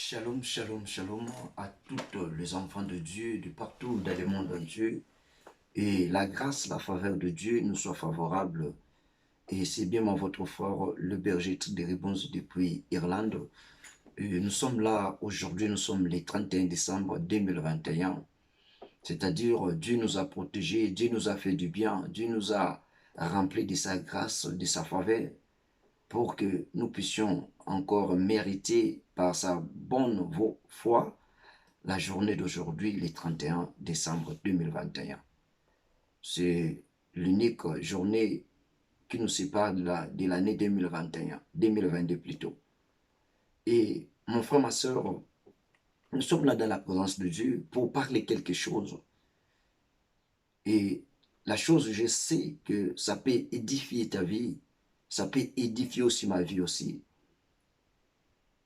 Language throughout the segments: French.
Shalom, shalom, shalom à tous les enfants de Dieu de partout dans le monde entier. Et la grâce, la faveur de Dieu nous soit favorable. Et c'est bien moi, votre frère, le berger des réponses depuis Irlande. Et nous sommes là aujourd'hui, nous sommes le 31 décembre 2021. C'est-à-dire, Dieu nous a protégés, Dieu nous a fait du bien, Dieu nous a remplis de sa grâce, de sa faveur, pour que nous puissions encore mériter par sa bonne foi la journée d'aujourd'hui, le 31 décembre 2021. C'est l'unique journée qui nous sépare de l'année 2021, 2022 plutôt. Et mon frère, ma soeur, nous sommes là dans la présence de Dieu pour parler quelque chose. Et la chose, je sais que ça peut édifier ta vie, ça peut édifier aussi ma vie aussi.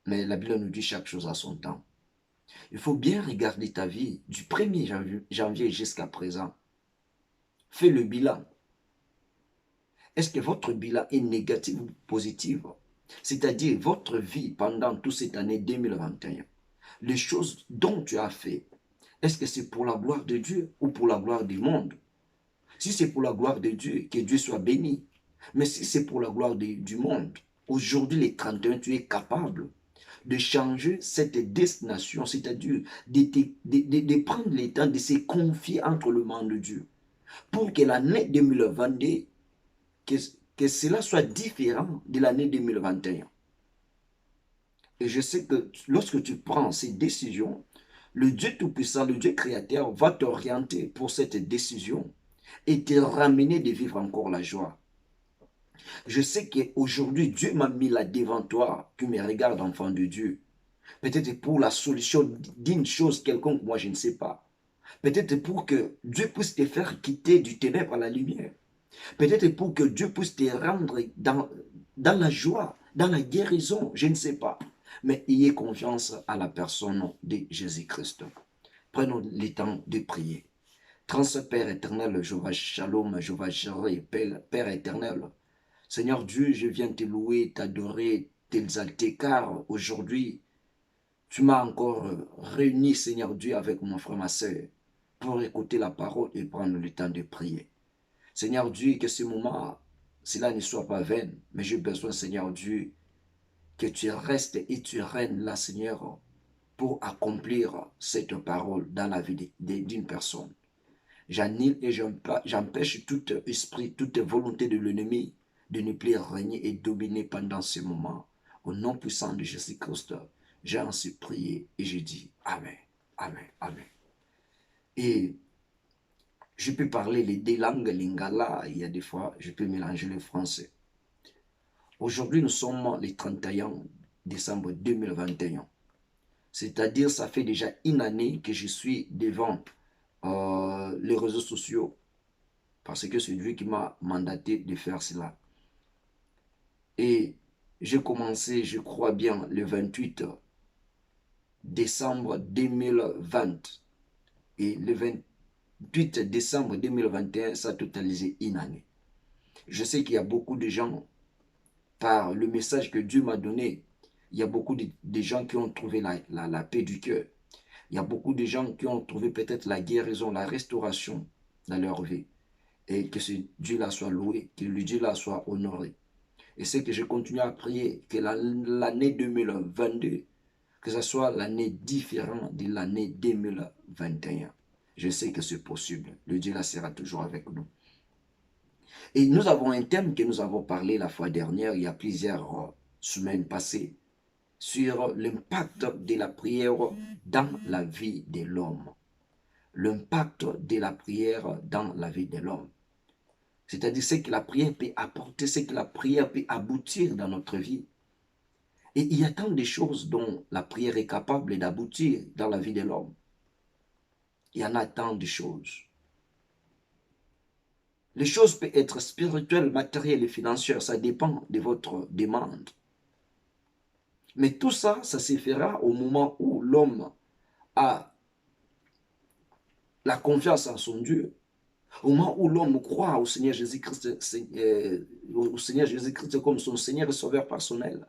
Mais la Bible nous dit chaque chose à son temps. Il faut bien regarder ta vie du 1er janvier jusqu'à présent. Fais le bilan. Est-ce que votre bilan est négatif ou positif? C'est-à-dire votre vie pendant toute cette année 2021. Les choses dont tu as fait, est-ce que c'est pour la gloire de Dieu ou pour la gloire du monde? Si c'est pour la gloire de Dieu, que Dieu soit béni. Mais si c'est pour la gloire du monde, aujourd'hui les 31, tu es capable de changer cette destination, c'est-à-dire de prendre le temps de se confier entre les mains de Dieu pour que l'année 2022, que cela soit différent de l'année 2021. Et je sais que lorsque tu prends ces décisions, le Dieu Tout-Puissant, le Dieu Créateur va t'orienter pour cette décision et te ramener de vivre encore la joie. Je sais qu'aujourd'hui, Dieu m'a mis là devant toi, qui me regarde, enfant de Dieu. Peut-être pour la solution d'une chose quelconque, moi je ne sais pas. Peut-être pour que Dieu puisse te faire quitter du ténèbre à la lumière. Peut-être pour que Dieu puisse te rendre dans la joie, dans la guérison, je ne sais pas. Mais ayez confiance à la personne de Jésus-Christ. Prenons le temps de prier. Père éternel, Jéhovah Shalom, Jéhovah Jireh, Père éternel. Seigneur Dieu, je viens te louer, t'adorer, t'exalter, car aujourd'hui, tu m'as encore réuni, Seigneur Dieu, avec mon frère, ma soeur, pour écouter la parole et prendre le temps de prier. Seigneur Dieu, que ce moment, cela ne soit pas vain, mais j'ai besoin, Seigneur Dieu, que tu restes et tu règnes là, Seigneur, pour accomplir cette parole dans la vie d'une personne. J'annule et j'empêche tout esprit, toute volonté de l'ennemi de ne plus régner et dominer pendant ce moment. Au nom puissant de Jésus-Christ, j'ai ainsi prié et j'ai dit Amen, Amen, Amen. Et je peux parler les deux langues lingala, il y a des fois, je peux mélanger le français. Aujourd'hui, nous sommes le 31 décembre 2021. C'est-à-dire, ça fait déjà une année que je suis devant les réseaux sociaux parce que c'est Dieu qui m'a mandaté de faire cela. Et j'ai commencé, je crois bien, le 28 décembre 2020. Et le 28 décembre 2021, ça a totalisé une année. Je sais qu'il y a beaucoup de gens, par le message que Dieu m'a donné, il y a beaucoup de gens qui ont trouvé la paix du cœur. Il y a beaucoup de gens qui ont trouvé peut-être la guérison, la restauration dans leur vie. Et que ce Dieu-là soit loué, que le Dieu-là soit honoré. Et c'est que je continue à prier que l'année 2022, que ce soit l'année différente de l'année 2021. Je sais que c'est possible. Le Dieu-là sera toujours avec nous. Et nous avons un thème que nous avons parlé la fois dernière, il y a plusieurs semaines passées, sur l'impact de la prière dans la vie de l'homme. L'impact de la prière dans la vie de l'homme. C'est-à-dire ce que la prière peut apporter, ce que la prière peut aboutir dans notre vie. Et il y a tant de choses dont la prière est capable d'aboutir dans la vie de l'homme. Il y en a tant de choses. Les choses peuvent être spirituelles, matérielles et financières, ça dépend de votre demande. Mais tout ça, ça se fera au moment où l'homme a la confiance en son Dieu. Au moment où l'homme croit au Seigneur Jésus-Christ comme son Seigneur et Sauveur personnel.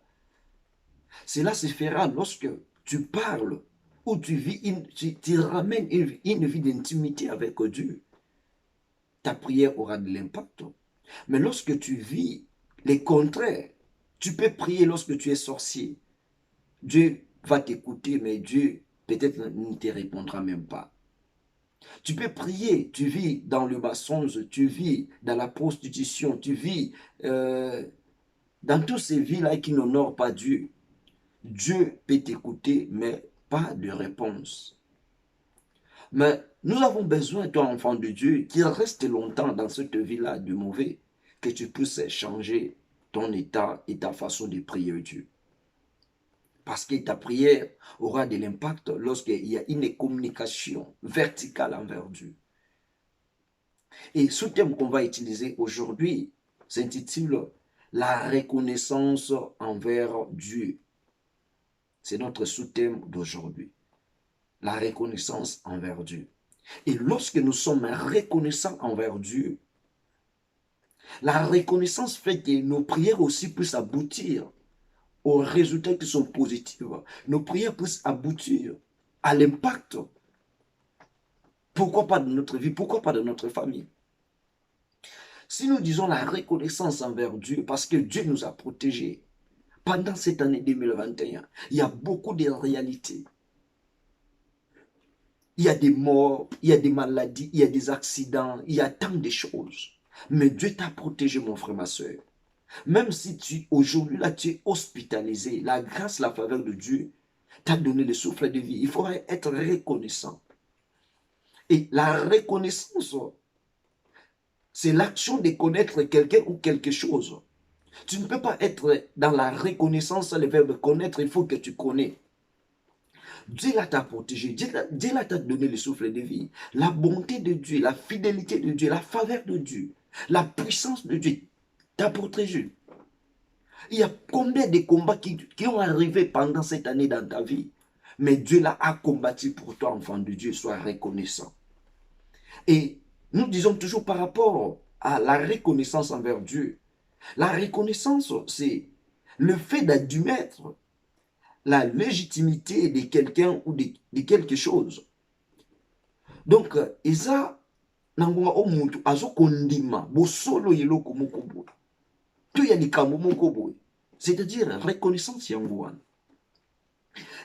Cela se fera lorsque tu parles, où tu vis, tu ramènes une vie d'intimité avec Dieu, ta prière aura de l'impact. Mais lorsque tu vis les contraires, tu peux prier lorsque tu es sorcier. Dieu va t'écouter, mais Dieu peut-être ne te répondra même pas. Tu peux prier, tu vis dans le mensonge, tu vis dans la prostitution, tu vis dans toutes ces vies-là qui n'honorent pas Dieu. Dieu peut t'écouter, mais pas de réponse. Mais nous avons besoin, toi, enfant de Dieu, qui reste longtemps dans cette vie-là de mauvais, que tu puisses changer ton état et ta façon de prier Dieu. Parce que ta prière aura de l'impact lorsqu'il y a une communication verticale envers Dieu. Et ce thème qu'on va utiliser aujourd'hui s'intitule « La reconnaissance envers Dieu ». C'est notre sous-thème d'aujourd'hui. La reconnaissance envers Dieu. Et lorsque nous sommes reconnaissants envers Dieu, la reconnaissance fait que nos prières aussi puissent aboutir aux résultats qui sont positifs. Nos prières puissent aboutir à l'impact. Pourquoi pas de notre vie? Pourquoi pas de notre famille? Si nous disons la reconnaissance envers Dieu, parce que Dieu nous a protégés, pendant cette année 2021, il y a beaucoup de réalités. Il y a des morts, il y a des maladies, il y a des accidents, il y a tant de choses. Mais Dieu t'a protégé, mon frère, ma soeur. Même si aujourd'hui, là, tu es hospitalisé, la grâce, la faveur de Dieu t'a donné le souffle de vie. Il faudrait être reconnaissant. Et la reconnaissance, c'est l'action de connaître quelqu'un ou quelque chose. Tu ne peux pas être dans la reconnaissance, le verbe connaître, il faut que tu connais. Dieu t'a protégé, Dieu t'a donné le souffle de vie. La bonté de Dieu, la fidélité de Dieu, la faveur de Dieu, la puissance de Dieu t'a protégé. Il y a combien de combats qui ont arrivé pendant cette année dans ta vie? Mais Dieu a combattu pour toi, enfant de Dieu, sois reconnaissant. Et nous disons toujours par rapport à la reconnaissance envers Dieu, la reconnaissance, c'est le fait d'admettre la légitimité de quelqu'un ou de quelque chose. Donc, Eza, nangonga omuntu azokondima bosolo yeloko moko boye. To ya likambo moko boye. C'est-à-dire reconnaissance yangoana.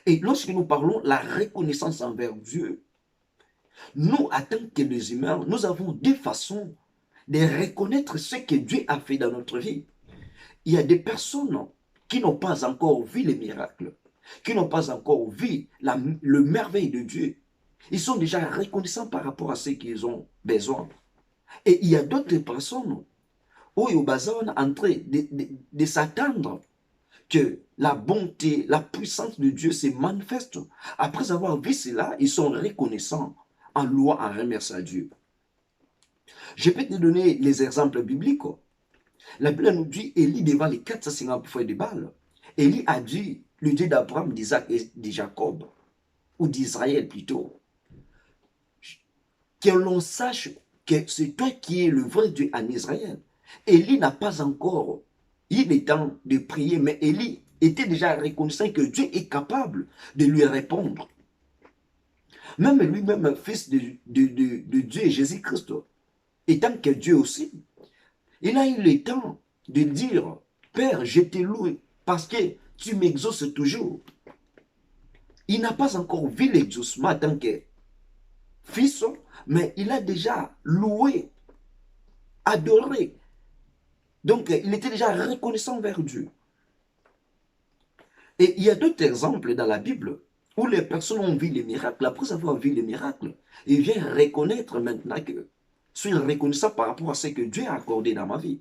Et lorsque nous parlons la reconnaissance envers Dieu, nous, en tant que les humains, nous avons deux façons de reconnaître ce que Dieu a fait dans notre vie. Il y a des personnes qui n'ont pas encore vu les miracles, qui n'ont pas encore vu le merveille de Dieu. Ils sont déjà reconnaissants par rapport à ce qu'ils ont besoin. Et il y a d'autres personnes où ils sont en train de s'attendre que la bonté, la puissance de Dieu se manifeste. Après avoir vu cela, ils sont reconnaissants en louant, en remerciant Dieu. Je peux te donner les exemples bibliques. La Bible nous dit, Élie devant les 450 fouets de Baal. Élie a dit, le Dieu d'Abraham, d'Isaac et de Jacob, ou d'Israël plutôt, que l'on sache que c'est toi qui es le vrai Dieu en Israël. Élie n'a pas encore eu le temps de prier, mais Élie était déjà reconnaissant que Dieu est capable de lui répondre. Même lui-même, fils de Dieu et Jésus-Christ, étant que Dieu aussi, il a eu le temps de dire, Père, je te loue parce que tu m'exauces toujours. Il n'a pas encore vu l'exaucement en tant que fils, mais il a déjà loué, adoré. Donc, il était déjà reconnaissant vers Dieu. Et il y a d'autres exemples dans la Bible où les personnes ont vu les miracles. Après avoir vu les miracles, ils viennent reconnaître maintenant que je suis reconnaissant par rapport à ce que Dieu a accordé dans ma vie.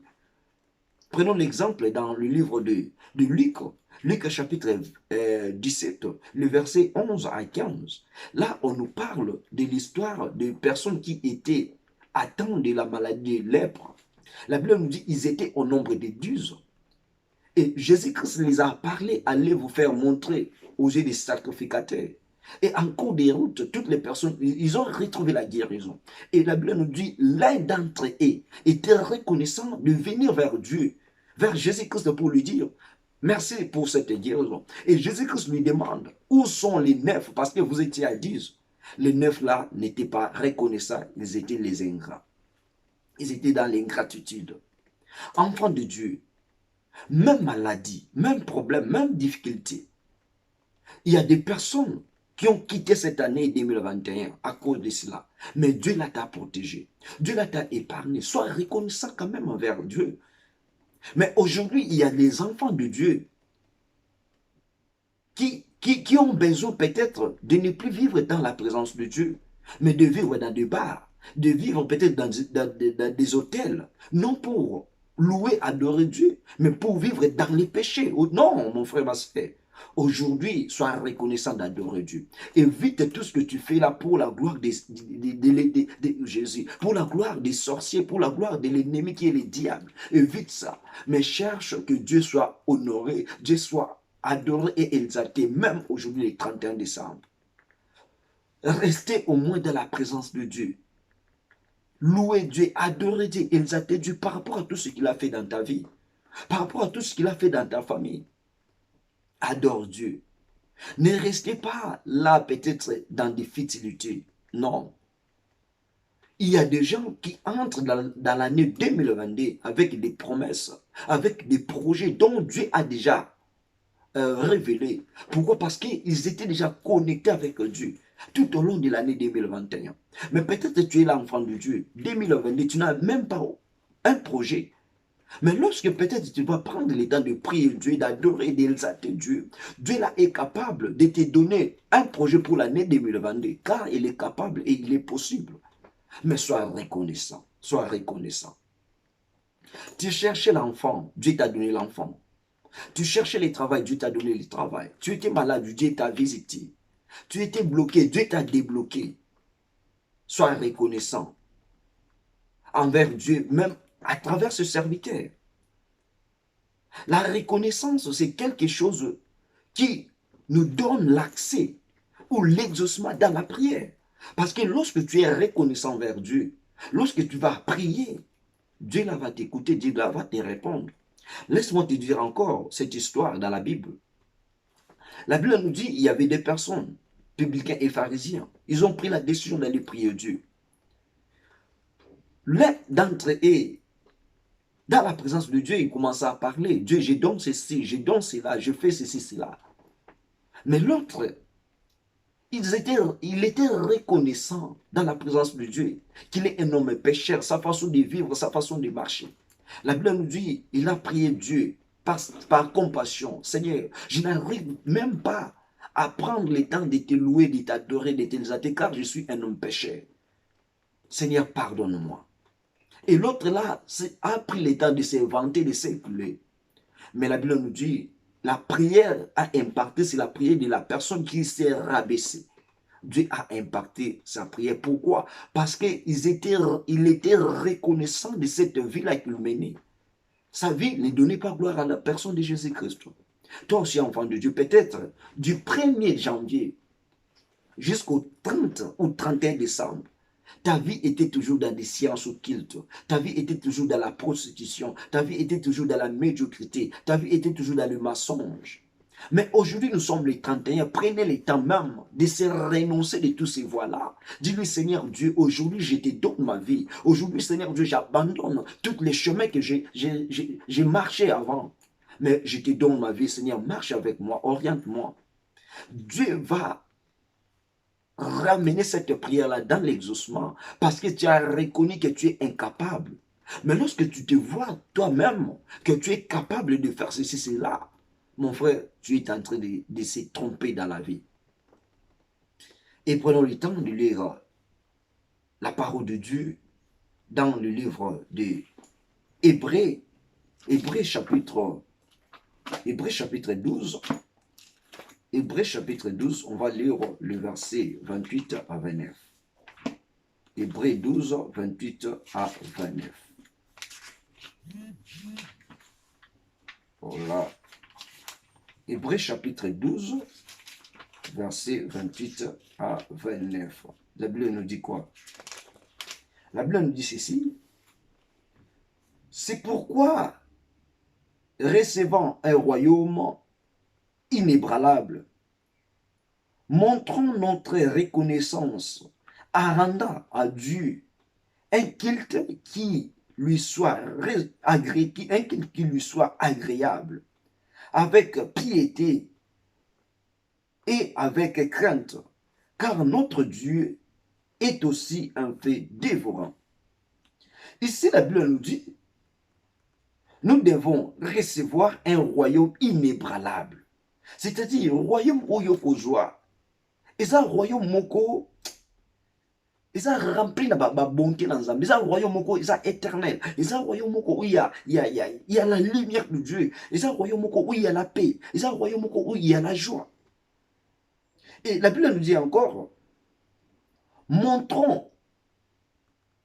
Prenons l'exemple dans le livre de Luc, Luc chapitre 17, le verset 11 à 15. Là, on nous parle de l'histoire de personnes qui étaient atteintes de la maladie de lèpre. La Bible nous dit qu'ils étaient au nombre de 12. Et Jésus-Christ les a parlé, allez vous faire montrer aux yeux des sacrificateurs. Et en cours de route, toutes les personnes, ils ont retrouvé la guérison. Et la Bible nous dit, l'un d'entre eux était reconnaissant de venir vers Dieu, vers Jésus-Christ pour lui dire, Merci pour cette guérison. Et Jésus-Christ lui demande, où sont les neuf? Parce que vous étiez à 10. Les neuf là n'étaient pas reconnaissants, ils étaient les ingrats. Ils étaient dans l'ingratitude. Enfants de Dieu, même maladie, même problème, même difficulté. Il y a des personnes qui ont quitté cette année 2021 à cause de cela. Mais Dieu t'a protégé. Dieu t'a épargné. Sois reconnaissant quand même envers Dieu. Mais aujourd'hui, il y a des enfants de Dieu qui ont besoin peut-être de ne plus vivre dans la présence de Dieu, mais de vivre dans des bars, de vivre peut-être dans des hôtels, non pour louer, adorer Dieu, mais pour vivre dans les péchés. Non, mon frère, ma soeur. Aujourd'hui, sois reconnaissant d'adorer Dieu. Évite tout ce que tu fais là pour la gloire de Jésus, pour la gloire des sorciers, pour la gloire de l'ennemi qui est le diable. Évite ça. Mais cherche que Dieu soit honoré, Dieu soit adoré et exalté, même aujourd'hui, le 31 décembre. Restez au moins dans la présence de Dieu. Louez Dieu, adorez Dieu, exaltez Dieu par rapport à tout ce qu'il a fait dans ta vie, par rapport à tout ce qu'il a fait dans ta famille. Adore Dieu. Ne restez pas là peut-être dans des futilités. Non. Il y a des gens qui entrent dans l'année 2022 avec des promesses, avec des projets dont Dieu a déjà révélé. Pourquoi? Parce qu'ils étaient déjà connectés avec Dieu tout au long de l'année 2021. Mais peut-être que tu es l'enfant de Dieu. 2022, tu n'as même pas un projet. Mais lorsque peut-être tu vas prendre le temps de prier Dieu, d'adorer, d'exalter Dieu, Dieu là est capable de te donner un projet pour l'année 2022, car il est capable et il est possible. Mais sois reconnaissant, sois reconnaissant. Tu cherchais l'enfant, Dieu t'a donné l'enfant. Tu cherchais le travail, Dieu t'a donné le travail. Tu étais malade, Dieu t'a visité. Tu étais bloqué, Dieu t'a débloqué. Sois reconnaissant envers Dieu, même à travers ce serviteur. La reconnaissance, c'est quelque chose qui nous donne l'accès ou l'exaucement dans la prière. Parce que lorsque tu es reconnaissant envers Dieu, lorsque tu vas prier, Dieu là va t'écouter, Dieu là va te répondre. Laisse-moi te dire encore cette histoire dans la Bible. La Bible nous dit qu'il y avait des personnes, publicains et pharisiens. Ils ont pris la décision d'aller prier Dieu. L'un d'entre eux, dans la présence de Dieu, il commença à parler. Dieu, je donne ceci, je donne cela, je fais ceci, cela. Mais l'autre, il était reconnaissant dans la présence de Dieu, qu'il est un homme pécheur, sa façon de vivre, sa façon de marcher. La Bible nous dit, il a prié Dieu par compassion. Seigneur, je n'arrive même pas à prendre le temps de te louer, de t'adorer, de t'exalter, car je suis un homme pécheur. Seigneur, pardonne-moi. Et l'autre là a pris le temps de s'inventer, de s'écouler. Mais la Bible nous dit, la prière a impacté, c'est la prière de la personne qui s'est rabaissée. Dieu a impacté sa prière. Pourquoi? Parce qu'il était reconnaissant de cette vie-là qu'il menait. Sa vie ne donnait pas gloire à la personne de Jésus-Christ. Toi aussi, enfant de Dieu, peut-être du 1er janvier jusqu'au 30 ou 31 décembre, ta vie était toujours dans des séances occultes. Ta vie était toujours dans la prostitution. Ta vie était toujours dans la médiocrité. Ta vie était toujours dans le mensonge. Mais aujourd'hui, nous sommes les 31. Prenez le temps même de se renoncer de tous ces voies-là. Dis-lui, Seigneur Dieu, aujourd'hui, je te donne ma vie. Aujourd'hui, Seigneur Dieu, j'abandonne tous les chemins que j'ai marché avant. Mais je te donne ma vie, Seigneur. Marche avec moi, oriente-moi. Dieu va ramener cette prière-là dans l'exaucement parce que tu as reconnu que tu es incapable. Mais lorsque tu te vois toi-même que tu es capable de faire ceci, cela, mon frère, tu es en train de se tromper dans la vie. Et prenons le temps de lire la parole de Dieu dans le livre de Hébreux, Hébreux chapitre 12. Hébreux chapitre 12, on va lire le verset 28 à 29. Hébreux 12, 28 à 29. Voilà. Hébreux chapitre 12, verset 28 à 29. La Bible nous dit quoi? La Bible nous dit ceci. C'est pourquoi recevant un royaume inébranlable. Montrons notre reconnaissance en rendant à Dieu un culte qui lui soit agréable, avec piété et avec crainte, car notre Dieu est aussi un fait dévorant. Ici, la Bible nous dit, nous devons recevoir un royaume inébranlable. C'est-à-dire, un royaume où il y a et ça, royaume moko, et ça rempli de bonté dans Zambie. Ça, royaume moko, et ça éternel. Et ça, royaume moko, où il y a la lumière de Dieu. Et ça, royaume moko, où il y a la paix. Et ça, royaume moko, où il y a la joie. Et la Bible nous dit encore, montrons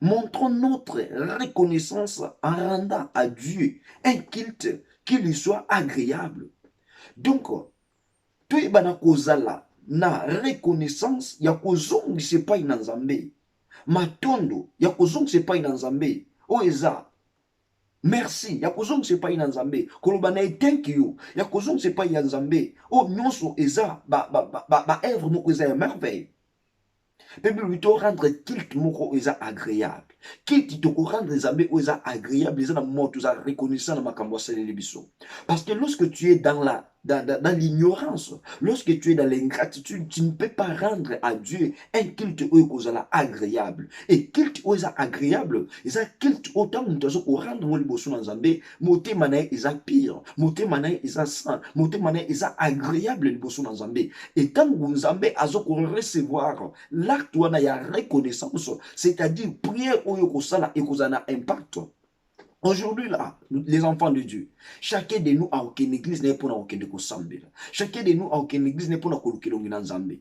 notre reconnaissance en rendant à Dieu un culte qui lui soit agréable. Donc, tu es kozala na reconnaissance ya kozongisa epai na Nzambe. Matondo ya kozongisa epai na Nzambe. O eza merci ya kozongisa epai na Nzambe. Koloba na thank you ya kozongisa epai ya Nzambe. O nyonso eza ba œuvre moko eza ya merveille. Bible lui to rendre culte moko eza agréable. Culte to rendre Nzambe o eza agréable, eza na mot eza reconnaissant na makambo asaleli biso. Parce que lorsque tu es dans l'ignorance, lorsque tu es dans l'ingratitude, tu ne peux pas rendre à Dieu un culte agréable. Et culte agréable, c'est un culte autant que tu as rendre le bosso dans Zambé, moté mané est pire, moté mané est saint, moté mané est agréable le bosso dans Zambé. Et tant que Zambé a recevoir l'acte où il y a reconnaissance, c'est-à-dire prière où il y a un impact. Aujourd'hui, là, les enfants de Dieu, chacun de nous a aucune église n'est pour aucune de Sambela. Chacun de nous a aucune église n'est pour aucune Nzambe.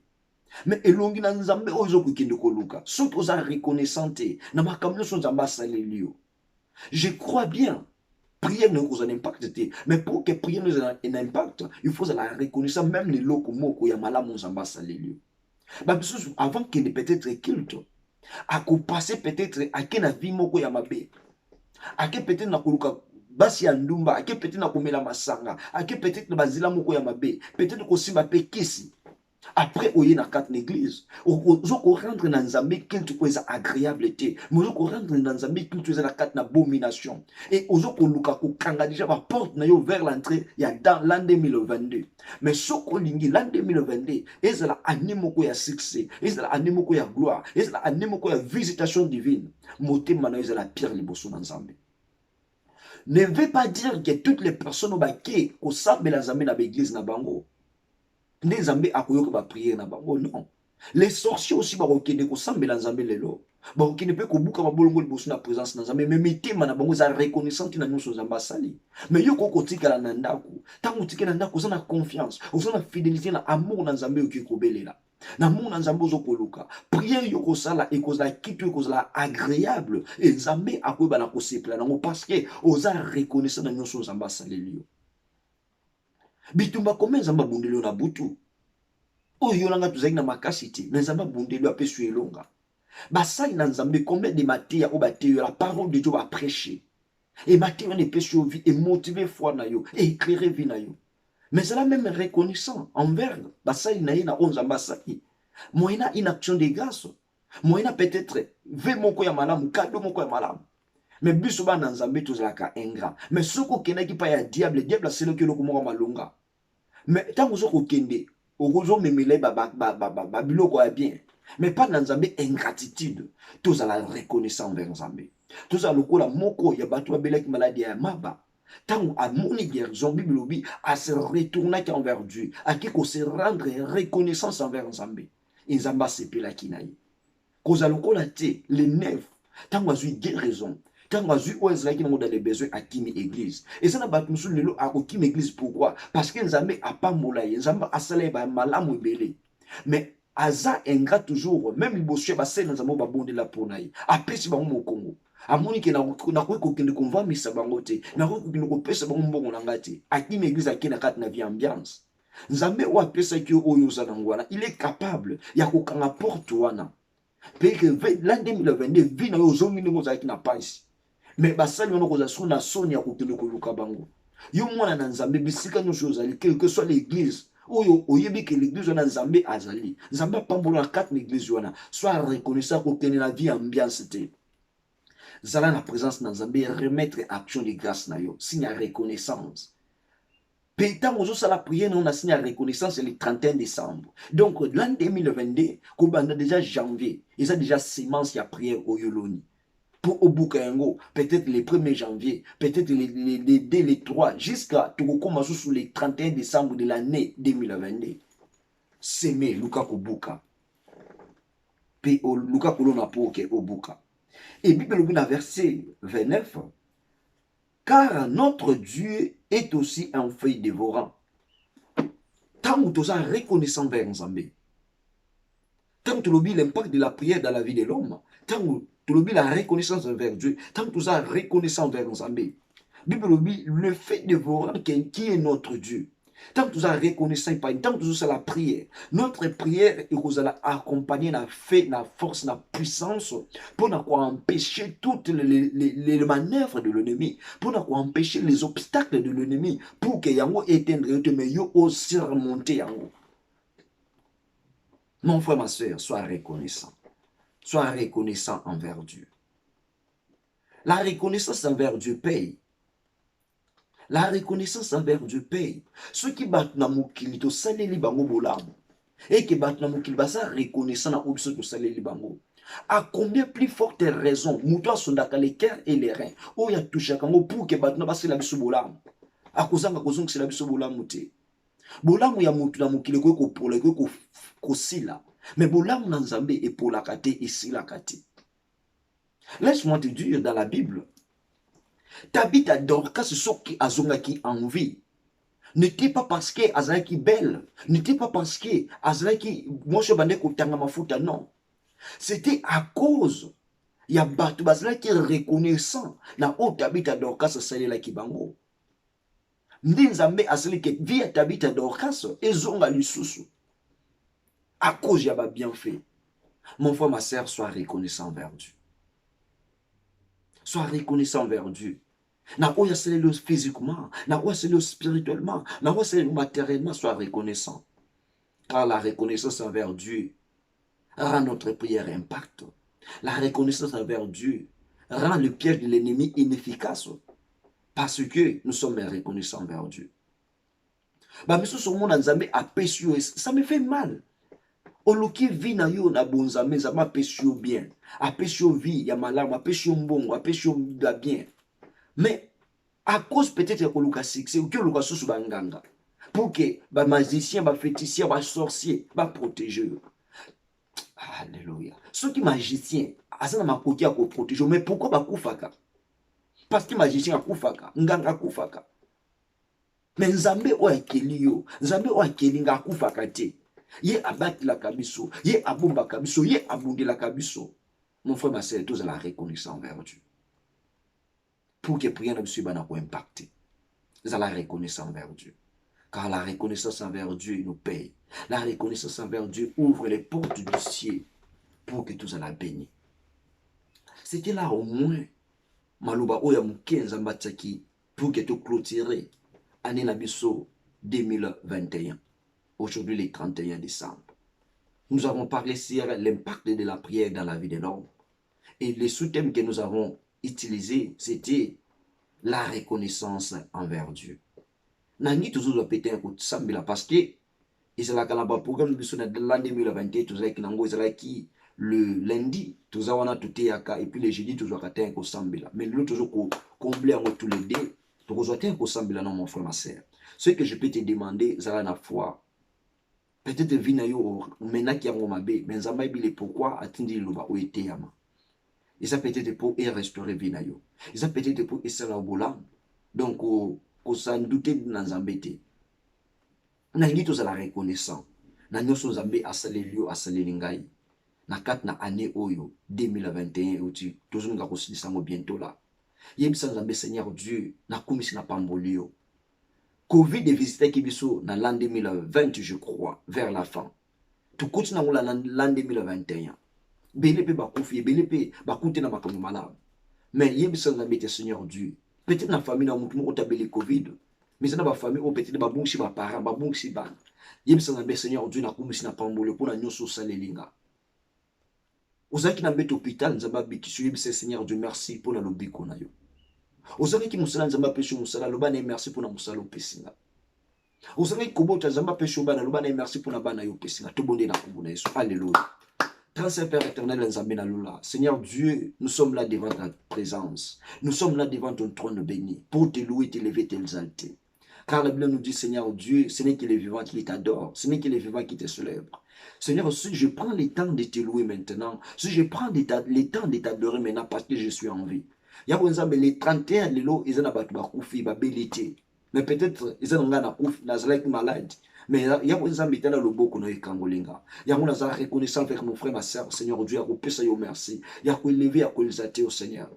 Mais elongi na Nzambe ozo kukinde koluka. Ceux qui ont reconnaissante, na makamyo son Nzamba salelio. Je crois bien. Prière ne cause un impact. Mais pour que prière ne ait un impact, il faut la reconnaissance même les locaux moko ya malamu Nzamba salelio. Avant qu'il ne peut-être culte, à passer peut-être à quel vie moko ya mabe. Ake peut-être na koluka basi ya ndumba, ake peut-être na komela masanga, ake peut-être na bazila moko ya mabe, peut-être ko simba pe kisi. Après oye na quatre l'église, ozoko rendre na Nzambe culte ko eza agréable te, mais ozoko rendre na Nzambe culte eza na quatre na abomination. Et ozoko luka ko kanga déjà ba porte na yo vers l'entrée ya dans l'an 2022. Mais soko lingi l'an 2022, eza la année moko ya succès, eza la année moko ya gloire, eza la année moko ya visitation divine. Moté mana eza la pierre liboso na Nzambe. Ne veut pas dire que toutes les personnes au baquet au sambe la Nzambe na l'église na bango. Les Nzambe akoyoka ba prière na bango non. Les sorciers aussi ba okende ko sambe la Nzambe lelo. Ba okende pe ko buka ba bolongo liboso na présence na Nzambe mais mitema na bango za reconnaissante na nyonso Nzambe sali. Mais yo ko kotikala na ndako. Tango tikela na ndako za na confiance, oza na fidélité na amour na Nzambe oki ko belela. Na mon Nzambe ozo koluka. Prière yo ko sala e ko za kitu ko za agréable et Nzambe akoyeba na ko sepla nango parce que oza reconnaissant na nyonso Nzambe sali. Bitumba kome Nzambe bundelo na butu. Oyo langa tuzaki na makasiti, na Nzambe bundelo apesu elonga. Basali na Nzambe combien de matières au bateau la parole de Dieu va prêcher. Et Matthieu ne peut vie et motiver foi na yo et éclairer vie na yo. Mais c'est la même reconnaissant envers basali na ina on Nzambe sali. Moyena une action de grâce. Moyena peut-être ve moko ya malamu, cadeau moko ya malamu. Mais biso ba na Nzambe tozalaka ingrat. Mais soko kenaki pa ya diable c'est le que le moko malonga. Mais tant que vous kende, ozo memele ba biloko ya bien. Mais pas dans Nzambe ingratitude. Tous à la reconnaissance envers Nzambe. Tous à lokola moko ya batu babelaki maladie ya maba. Tant à moni guérison Bible à se retourner envers Dieu, à qui qu'on se rendre reconnaissance envers Nzambe. Nzamba sepela kinayi. Koza lokola te les neuf. Tant à guérison. Quand on a vu où est-ce qu'il y a des besoins à Kimi Église. Et ça n'a pas de lelo à Kimi Église. Pourquoi? Parce que Nzambe a pas moulaye. Nzambe a salé ba malamu belé. Mais Aza ingrat toujours. Même le bossu ba sel Nzambe ba bonde la ponaï. Après si ba mo Congo. Amoni ke na ko ko kende konva misa bangote. Na ko ko kende ko pesa ba mbongo na ngati. A Kimi Église akina kat na vie ambiance. Nzambe wa pesa ki oyo za ngwana. Il est capable ya ko kanga porte wana. Parce que l'an 2022 vie na yo zongi ngo za kina paisi. Mais basali on a na soni ya kokende koluka bango. Yo mwana na nzambe bisika nyonso ozali, quelle que soit l'église oyo oyebi que l'église wana nzambe azali, nzambe apambola na kati na église wana, soit reconnaissant kokende na vie ambiance te. Zala na présence na nzambe, remettre action de grâce na yo, signe ya reconnaissance. Pétant aux la prière, on a signé la reconnaissance le 31 décembre. Donc, l'an 2022, on a déjà janvier, ils ont déjà sémence la prière au Yoloni. Pour au Bukayango, peut-être le 1er janvier, peut-être les 3, jusqu'à tout commencer sur le 31 décembre de l'année 2022. S'aimer, Luka Kubuka. Puis, Luka Kulona Poke Obuka. Et Bible, le verset 29. Car notre Dieu est aussi un feu dévorant. Tant que tu as reconnaissant vers Nzambé, tant que tu as l'impact de la prière dans la vie de l'homme, tant que tu as la reconnaissance envers Dieu, tant que tu as reconnaissance vers Nzambé, le feu dévorant qui est notre Dieu. Tant que tu as reconnaissant, tant que tu as la prière, notre prière est vous allez accompagner la fait, la force, la puissance pour empêcher toutes les manœuvres de l'ennemi, pour empêcher les obstacles de l'ennemi, pour que yango éteindre mais yo aussi remonter yango. Mon frère, ma soeur, sois reconnaissant. Sois reconnaissant envers Dieu. La reconnaissance envers Dieu paye. La reconnaissance envers Dieu paye. Ceux qui battent na mokili to saleli bango bolamu. Et qui battent na mokili basa reconnaissant na obiso to saleli bango. À combien plus forte raison, moutoua sondaka les cœurs et les reins. Oh ya toucha kango pour que batna basa la biso bolamu. A kozanga kozonga c'est la biso bolamu te. Bolamu ya mutu na mokili ko pola ko sila. Mais bolamu na Nzambe et pour la kate et sila kate. Laisse-moi te dire dans la Bible. Tabitha Dorcas soki azongaki en vie. N'était pas parce que azalaki belle, n'était pas parce que azalaki mosho bande kotanga mafuta, non. C'était à cause ya batu bazalaki reconnaissant na o Tabitha Dorcas salelaki bango. Ndi Nzambe asalaki via Tabitha Dorcas ezonga lisusu. À cause ya ba bienfait. Mon frère, ma sœur, sois reconnaissant vers Dieu. Sois reconnaissant vers Dieu. Na oya selelo physiquement, na oya selelo spirituellement, na oya selelo matériellement, sois reconnaissant. Car la reconnaissance envers Dieu rend notre prière impact. La reconnaissance envers Dieu rend le piège de l'ennemi inefficace. Parce que nous sommes reconnaissants envers Dieu. Bah, mais ce monde Nzambe a péché, ça me fait mal. Oloki vi na yo na bonzame, ça m'a péché bien. A péché vie, ya malama, a péché mbongo, a péché bien. Mais à cause peut-être que le succès ou que le sous banganga pour que les magiciens, les féticheurs, les sorciers protègent. Alléluia. Ceux qui magiciens, asana makoti ya ko protéger, mais pourquoi ba kufaka? Parce que magicien a kufaka, nganga kufaka. Mais Nzambe o akeli yo, Nzambe o akeli nga kufaka te. Ye abati la kabiso, ye abomba kabiso, ye abundi la kabiso. Mon frère, ma sœur, tous à la reconnaissance envers Dieu. Pour que prière ne soit pas impacté. Vous allez la reconnaissance envers Dieu. Car la reconnaissance envers Dieu nous paye. La reconnaissance envers Dieu ouvre les portes du ciel pour que tous allez bénir. C'était là au moins Malouba Oya Mukenza Mbatsaki pour que tu clôturer année Nabiso 2021. Aujourd'hui, le 31 décembre. Nous avons parlé sur l'impact de la prière dans la vie de l'homme. Et les sous-thèmes que nous avons utilisés, c'était la reconnaissance envers Dieu. Nangi toujours doit péter un coup de sambila parce que ils ont la programme de l'an 2021, tous les kinango qui le lundi, tous avons tout et puis le jeudi, tous ont un coup de sambila. Mais l'autre toujours combler en tous les deux, tous ont un coup de sambila non mon frère ma sœur. Ce que je peux te demander, c'est la foi. Peut-être vina yo menaki yango mabe, mais nzamba ibile pourquoi atindi loba o eteyama. Et ça peut-être pour restaurer vina yo. Et ça peut-être pour essayer la bola. Donc ko sans douter dans nzambe te. Na ngi to za la reconnaissant. Na nyoso nzambe asaleli yo asaleli ngai. Na kat na année oyo 2021 uti tozunga ko silisango bientôt là. Yebisa nzambe Seigneur Dieu na komisi na pamboli yo. Covid est visité Kibiso dans l'an 2020, je crois, vers la fin. Tout continue dans l'an 2021. Bélépe bakoufi, bélépe bakoute na makambo malade. Mais yebisa nzambe te Seigneur Dieu. Peut-être na famille na mutu mo tabeli Covid. Mais ça n'a pas famille, au petit, ba bongsi ba parents, ba bongsi ban. Yem sa nzambe Seigneur Dieu na kumisi na pambole pour na nyoso salelinga. Ozaki na mbete hôpital nzamba bikisu yebisa Seigneur Dieu merci pour na lobiko na yo. Ozaki ki musala nzamba pesho musala loba na merci pour na musala opesinga. Ozaki kobota nzamba pesho bana loba na merci pour na bana yo pesinga. To bonde na kombo na Yesu. Alléluia. Très Père éternel nzambe na lola. Seigneur Dieu, nous sommes là devant ta présence. Nous sommes là devant ton trône béni pour te louer, t'élever, t'exalter. Car la Bible nous dit, Seigneur Dieu, ce n'est que les vivants qui t'adorent, ce n'est que les vivants qui te célèbrent. Seigneur, si je prends le temps de te louer maintenant, si je prends le temps de t'adorer maintenant parce que je suis en vie. Il y a les 31 lelo, ils ont bakoufi, babelité. Mais peut-être, ils ont malade. Mais il y a des gens qui ont beaucoup de kangolinga. Il y a des gens qui reconnaissant avec mon frère, ma soeur, Seigneur Dieu, à yo merci. Il y a élevé, à exalter au Seigneur.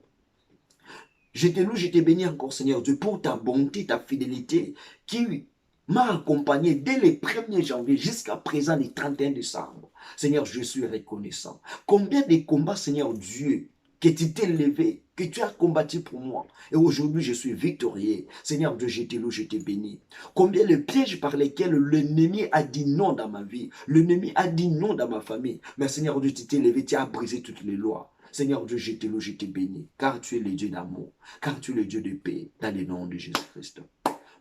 Je te loue, je te bénis encore, Seigneur Dieu, pour ta bonté, ta fidélité, qui m'a accompagné dès le 1er janvier jusqu'à présent, le 31 décembre. Seigneur, je suis reconnaissant. Combien de combats, Seigneur Dieu, que tu t'es levé, que tu as combattu pour moi. Et aujourd'hui, je suis victorieux. Seigneur Dieu, je te loue, je te bénis. Combien de pièges par lesquels l'ennemi a dit non dans ma vie, l'ennemi a dit non dans ma famille. Mais Seigneur Dieu, tu t'es levé, tu as brisé toutes les lois. Seigneur Dieu, je te loue, je te bénis, car tu es le Dieu d'amour, car tu es le Dieu de paix, dans le nom de Jésus-Christ.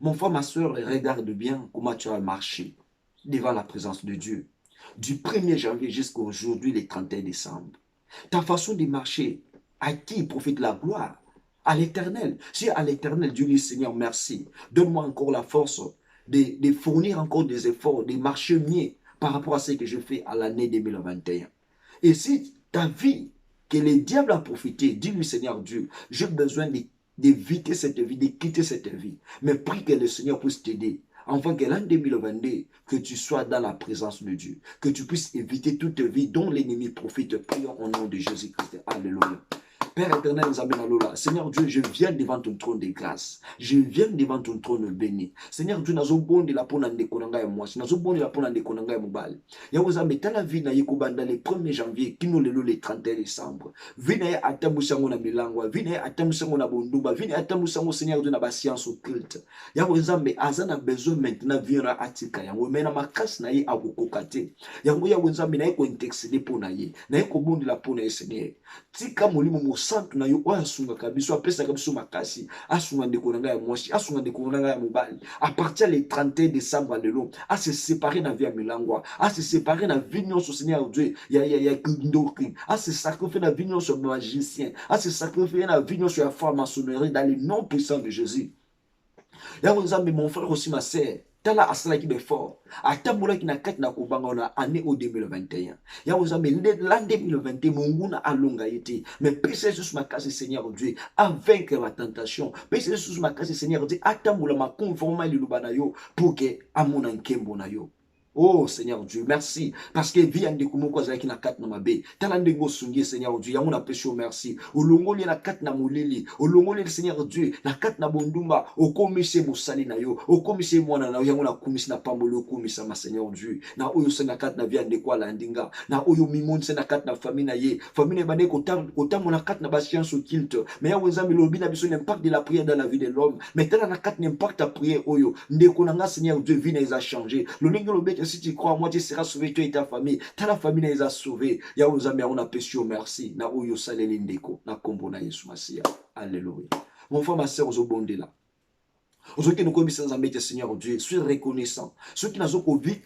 Mon frère, ma soeur, regarde bien comment tu as marché devant la présence de Dieu. Du 1er janvier jusqu'à aujourd'hui, le 31 décembre. Ta façon de marcher, à qui profite la gloire? À l'Éternel. Si à l'Éternel, Dieu dit, Seigneur, merci. Donne-moi encore la force de fournir encore des efforts, de marcher mieux par rapport à ce que je fais à l'année 2021. Et si ta vie, que le diable a profité, dis-lui, Seigneur Dieu, j'ai besoin d'éviter cette vie, de quitter cette vie. Mais prie que le Seigneur puisse t'aider. Enfin, que l'an 2022, que tu sois dans la présence de Dieu. Que tu puisses éviter toute vie dont l'ennemi profite. Prions au nom de Jésus-Christ. Alléluia. Père éternel, Seigneur Dieu, je viens devant ton trône de grâce. Je viens devant ton trône béni. Seigneur Dieu, nazo bondi la pona ndeko nanga ya mwasi, nazo bondi la pona ndeko nanga ya mobali. Ya uzambe tala vie na yeko banda le 1er janvier kino lelo le 31 décembre. Vie na ya atamusango na milangwa, vie na ya atamusango na bondumba, vie na ya atamusango Seigneur Dieu na ba science occulte. Ya uzambe azana besoin maintenant vira atika yango mena makasi na ye akokokate. Yango ya uzambe na yeko intercede pona ye, na yeko bondi la pona ye Seigneur. Tika molimo santu na yo asunga kabiso apesa kabiso makasi asunga ndeko nanga ya mwasi asunga ndeko nanga ya mobali à partir le 31 décembre lelo à se séparer na vie ya milangwa à se séparer na vie nyonso Seigneur Dieu ya kindoki à se sacrifier na vie nyonso magicien à se sacrifier na vie nyonso ya franc-maçonnerie dans le nom puissant de Jésus. Ya nzambe mon frère aussi ma sœur tala asala ki be fort atambola ki na kati na kobanga na année au 2021 ya nzambe l'an 2021 monguna alonga yete mais pesa sous ma case Seigneur Dieu à vaincre la tentation pesa sous ma case Seigneur Dieu atambola ma conformer le lubana yo pour que amona nkembo na yo. Oh Seigneur Dieu, merci. Parce que vie ande kumoko zaki na kat na mabe. Talande ngo sungi Seigneur Dieu. Yango na pesho merci. Olongoli na kat na mulili. Olongoli Seigneur Dieu. Na kat na bondumba. Okomise musali na yo. Okomise mwana na yo. Yango na kumisi na pambolo. Okomisa ma Seigneur Dieu. Na oyo se na kat na vie ande kwa landinga. Na oyo mimon se na kat na famille na ye. Famille bande kotam na kat na ba science occulte. Mais ya wenzambi lobi na biso l'impact de la prière dans la vie de l'homme. Mais tala na kat n'impact ta prière oyo. Ndeko na nga Seigneur Dieu vie na isa changer. Le lingo lobi si tu crois, moi tu seras sauvé, tu et ta famille. Ta famille les a sauvés. Ya uzami on a péché merci. Na oyo saleli ndeko. Na kombo na Yesu Masia. Alléluia. Mon frère, ma soeur, aux bonde là. Ceux qui nous connaissent sans embêter, Seigneur Dieu, suis reconnaissant. Ceux qui n'ont pas vu,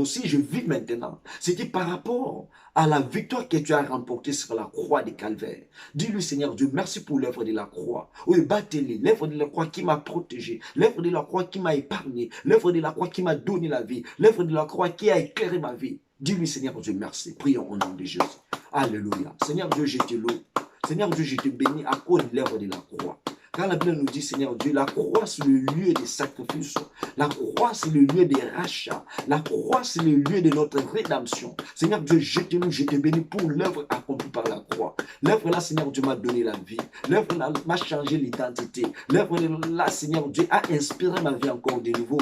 si je vis maintenant, c'était par rapport à la victoire que tu as remportée sur la croix de Calvaire. Dis-lui, Seigneur Dieu, merci pour l'œuvre de la croix. Oui, battez-le, l'œuvre de la croix qui m'a protégé, l'œuvre de la croix qui m'a épargné, l'œuvre de la croix qui m'a donné la vie, l'œuvre de la croix qui a éclairé ma vie. Dis-lui, Seigneur Dieu, merci. Prions au nom de Jésus. Alléluia. Seigneur Dieu, je te loue. Seigneur Dieu, je te bénis à cause de l'œuvre de la croix. Quand la Bible nous dit, Seigneur Dieu, la croix c'est le lieu des sacrifices, la croix c'est le lieu des rachats, la croix c'est le lieu de notre rédemption. Seigneur Dieu, je te bénis pour l'œuvre accomplie par la croix. L'œuvre là, Seigneur Dieu, m'a donné la vie. L'œuvre là m'a changé l'identité. L'œuvre là, Seigneur Dieu, a inspiré ma vie encore de nouveau.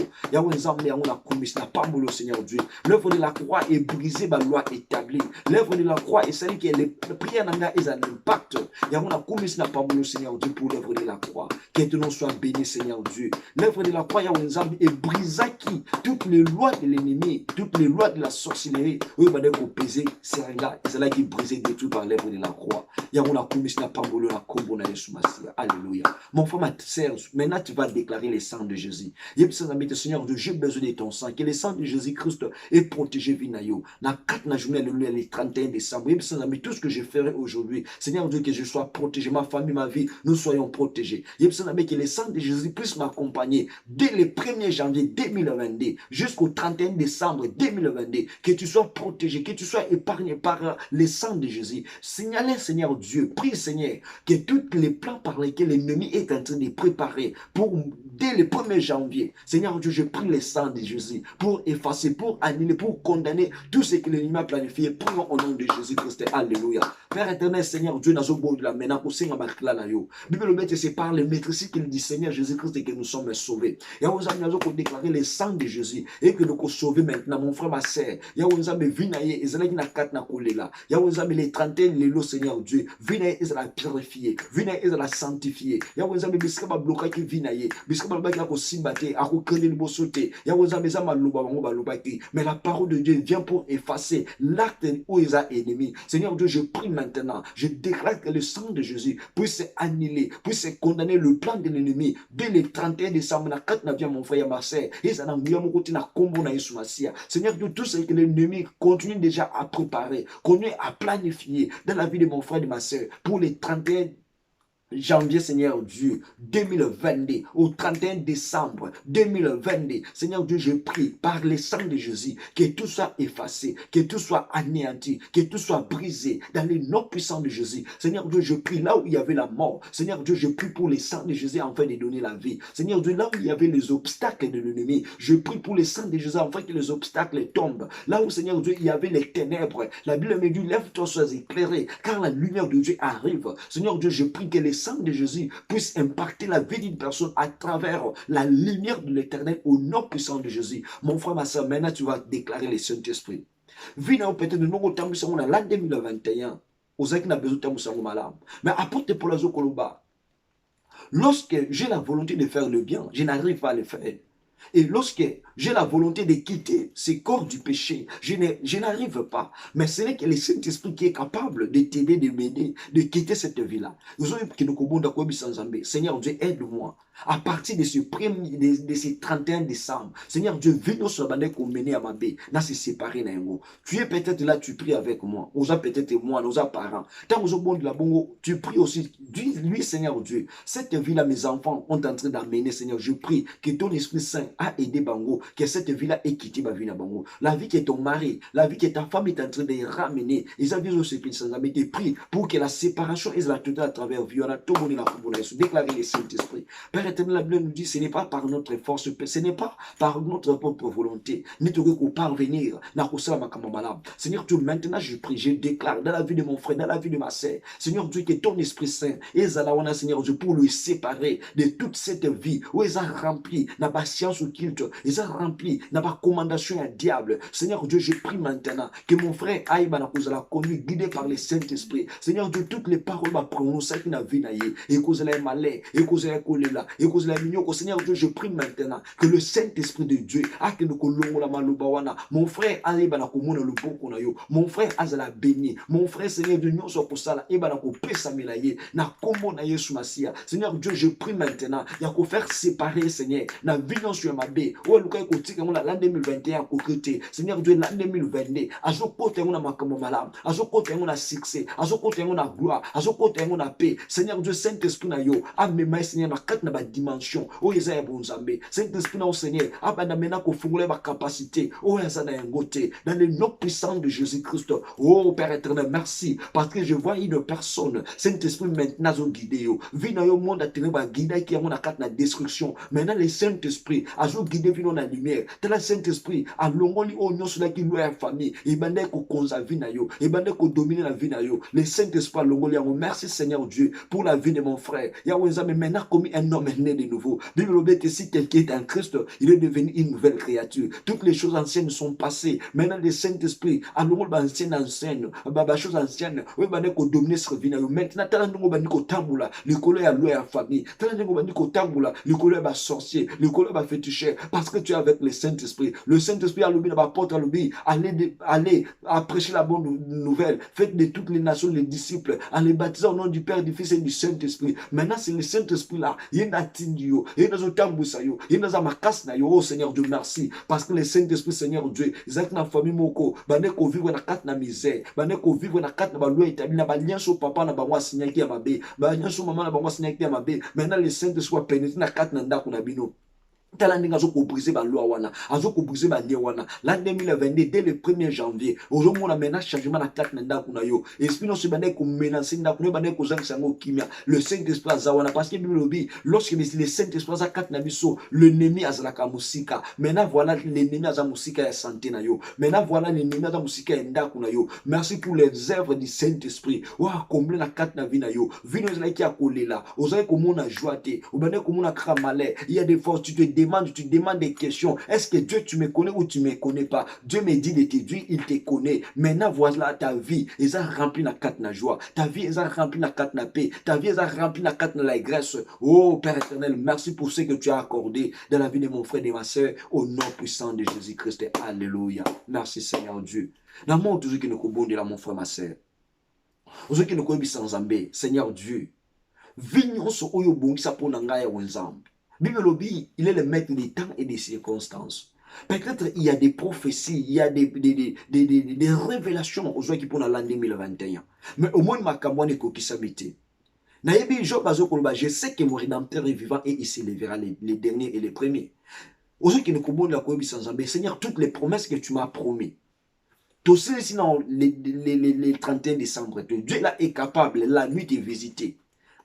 Seigneur Dieu. L'œuvre de la croix est brisée, ma loi établie. L'œuvre de la croix est celle qui est la prière n'a pas un impact. Seigneur Dieu, pour l'œuvre de la croix. Que ton nom soit béni, Seigneur Dieu. L'œuvre de la croix, Yahweh Nzambe, et brisa qui toutes les lois de l'ennemi, toutes les lois de la sorcellerie, oui, bah, d'être pesé, c'est là, et c'est là qui est brisé, détruit par l'œuvre de la croix. Yahweh n'a commis, n'a pas volé, n'a combo, n'a Masia. Alléluia. Mon frère, ma sœur, maintenant tu vas déclarer les sangs de Jésus. Seigneur Dieu, j'ai besoin de ton sang, que le sang de Jésus-Christ est protégé, Vinayo. Na 4 journée, le 31 décembre, tout ce que je ferai aujourd'hui, Seigneur Dieu, que je sois protégé, ma famille, ma vie, nous soyons protégés. Que le sang de Jésus puisse m'accompagner dès le 1er janvier 2022 jusqu'au 31 décembre 2022, que tu sois protégé, que tu sois épargné par le sang de Jésus. Signalez, Seigneur Dieu, prie, Seigneur, que tous les plans par lesquels l'ennemi est en train de préparer pour dès le 1er janvier, Seigneur Dieu, je prie le sang de Jésus pour effacer, pour annuler, pour condamner tout ce que l'ennemi a planifié. Prions au nom de Jésus-Christ. Alléluia. Père éternel, Seigneur Dieu, nous avons de la menace pour Seigneur Bakla la yo. Bible le maître, c'est par le maître ici qu'il dit Seigneur Jésus-Christ que nous sommes sauvés. Yahweh nous avons déclaré le sang de Jésus et que nous sommes sauvés maintenant, mon frère, ma sœur. Yahweh nous avons vu naïe, Israël n'a qu'à na kolela. Yahweh nous avons les 31 les Seigneur Dieu. Vinaïe, Israël purifié. Vinaïe, Israël sanctifié. Yahweh nous avons biskaba bloqué qui vinaïe. Biskaba bloqué à simbate, à recréer le bossoté. Yahweh nous avons malouba malouba qui. Mais la parole de Dieu vient pour effacer l'acte où ils ont ennemi. Seigneur Dieu, je prie maintenant. Je déclare que le sang de Jésus puisse annuler, puisse condamner le plan de l'ennemi. Dès le 31 décembre, na 4 navia mon frère ma sœur. Et ça n'a pas côté na combo na Yesu Masia. Seigneur Dieu, tout ce que l'ennemi continue déjà à préparer, continue à planifier dans la vie de mon frère et de ma sœur pour les 31 janvier, Seigneur Dieu, 2022, au 31 décembre 2022, Seigneur Dieu, je prie par le sang de Jésus, que tout soit effacé, que tout soit anéanti, que tout soit brisé dans les noms puissants de Jésus. Seigneur Dieu, je prie là où il y avait la mort. Seigneur Dieu, je prie pour le sang de Jésus afin de donner la vie. Seigneur Dieu, là où il y avait les obstacles de l'ennemi, je prie pour le sang de Jésus afin que les obstacles tombent. Là où, Seigneur Dieu, il y avait les ténèbres, la Bible me dit, lève-toi, sois éclairé, car la lumière de Dieu arrive. Seigneur Dieu, je prie que les sang de Jésus puisse impacter la vie d'une personne à travers la lumière de l'éternel au nom puissant de Jésus. Mon frère, ma soeur, maintenant tu vas déclarer le Saint-Esprit. Vina peut-être de nouveau temps que l'an 2021, aux qui n'a besoin de malade. Mais apporte pour la Zokoloba. Lorsque j'ai la volonté de faire le bien, je n'arrive pas à le faire. Et lorsque j'ai la volonté de quitter ce corps du péché, je n'arrive pas. Mais ce n'est que le Saint-Esprit qui est capable de t'aider, de m'aider, de quitter cette vie-là. Seigneur Dieu, aide-moi. À partir de ce 31 décembre, Seigneur Dieu, viens nous surbander qu'on mène à ma baie. Là, c'est séparé. Tu es peut-être là, tu pries avec moi. Osa peut-être moi, nos parents. Tant aux bon de la bongo, tu pries aussi. Lui, Seigneur Dieu, cette vie-là, mes enfants ont en train d'amener, Seigneur, je prie que ton Esprit Saint a aidé Bango, que cette vie-là ait quitté ma vie à Bango. La vie que ton mari, la vie que ta femme est en train de ramener. Ils avaient aussi pris pour que la séparation est la totale à travers Viona, tout le monde la déclarer le Saint-Esprit. Père éternel, la Bible nous dit, ce n'est pas par notre force, ce n'est pas par notre propre volonté, ni tout qu'on parvenir, Seigneur Dieu, maintenant je prie, je déclare dans la vie de mon frère, dans la vie de ma sœur, Seigneur Dieu, que ton Esprit Saint, Seigneur Dieu, pour lui séparer de toute cette vie, où ils ont rempli, n'a pas science ou culte, ils ont rempli, n'a pas commandation à diable. Seigneur Dieu, je prie maintenant que mon frère Aïba n'a pas la conduit, guidé par le Saint-Esprit. Seigneur Dieu, toutes les paroles va prononcer qui n'a vu naïe, et cause la malais, et cause la coléla, et cause la mignon. Seigneur Dieu, je prie maintenant que le Saint-Esprit de Dieu, a que nous colons la maloubawana, mon frère Aïba n'a pas le bon yo, mon frère Azala béni, mon frère Seigneur Dieu, nous sommes pour ça, et n'a pas pesa milaye, n'a combo na yesu masia. Seigneur Dieu, je prie maintenant, il y a qu'à faire séparer, Seigneur, n'a vignon sur ma baie, ou le cas côté que l'an 2021 côté, Seigneur Dieu, l'an 2022, à ce côté on a ma comme malade, à ce côté on a succès, à ce côté on a gloire, à ce côté on a paix. Seigneur Dieu, Saint-Esprit na yo, a mes mains, Seigneur, na quatre na ba dimension, oh Isaïe bon Zambé, Saint-Esprit na au Seigneur, a ba na mena ko fungule ba capacité, oh Yazana ngote, dans le nom puissant de Jésus-Christ. Oh Père éternel, merci, parce que je vois une personne, Saint-Esprit maintenant zo guidé yo, vi na yo monde a tenu ba guider qui a mon quatre na destruction. Maintenant le Saint-Esprit a zo guidé vi na lumière. Tel le Saint-Esprit a longoli o nyo sur la qui loue famille, et bande ko konza vi na yo, et bande ko dominer la vie na yo. Le Saint-Esprit a longoli. Merci Seigneur Dieu pour la vie de mon frère. Yahweh Zame maintenant commis un homme l'homme est né de nouveau. Bible obéit que si quelqu'un est en Christ, il est devenu une nouvelle créature. Toutes les choses anciennes sont passées. Maintenant, le Saint-Esprit, à nous, ancienne, choses anciennes, oui, dominer ce revient. Maintenant, t'as nous tambula, le collet à l'eau et à famille. T'as nous tambula, le collet à sorcier, le collet à féticheur, parce que tu es avec le Saint-Esprit. Le Saint-Esprit a l'obéi, la porte à l'obéi, allez à prêcher la bonne nouvelle. Faites de toutes les nations les disciples, en les baptisant au nom du Père, du Fils et du Saint-Esprit. Maintenant, c'est le Saint-Esprit là. Il y a un tindio, il y a un tambusayo, il y a un makasnayo. Oh Seigneur Dieu, merci. Parce que le Saint-Esprit, Seigneur Dieu, ils ont une famille moko, baneko vivre na carte na misère, baneko vivre na carte na baloi établi, na balien sur papa na bangwa signaki ya mabe, balien sur maman na bangwa signaki ya mabe. Maintenant, le Saint-Esprit va pénétrer na carte na ndako na bino. L'année 2022, dès le 1er janvier, aujourd'hui, on a maintenant changement de carte nanda kunayo. Esprit non se bande ko menacer nda kunayo bande ko zang sango kimia. Le Saint-Esprit azawana parce que Bible dit lorsque le Saint-Esprit a carte na biso, l'ennemi azalaka musika. Maintenant voilà l'ennemi aza musika ya santé na yo. Maintenant voilà l'ennemi aza musika ya nda kunayo. Merci pour les œuvres du Saint-Esprit. Wa combler la carte na vie na yo. Vino zela ki akolela. Ozaye ko mona joie ou bande ko mona kramale. Il y a des forces tu demandes des questions. Est-ce que Dieu, tu me connais ou tu ne me connais pas? Dieu me dit de te dire, il te connaît. Maintenant, voilà ta vie. Ils ont rempli la carte de joie. Ta vie, ils ont rempli la carte de paix. Ta vie, ils ont rempli la carte de l'allégresse. Oh, Père éternel, merci pour ce que tu as accordé dans la vie de mon frère et de ma soeur. Au nom puissant de Jésus-Christ. Alléluia. Merci, Seigneur Dieu. Dans le monde, toujours qui nous connaît là, mon frère, ma soeur. Aujourd'hui, qui nous connaît sans Zambé, Seigneur Dieu. Vignon so oyo bongi sa pour nangaya wenzambe. Bible obéit, il est le maître des temps et des circonstances. Peut-être il y a des prophéties, il y a des révélations aux gens qui pour l'année 2021. Mais au moins, ma camouane est kokisabité. Je sais que mon rédempteur est vivant et il s'élèvera les derniers et les premiers. Aux gens qui ne connaissent la Koyebi sans Zambé, Seigneur, toutes les promesses que tu m'as promis. Tout ceci, sinon, les 31 décembre, Dieu là est capable, la nuit de visiter.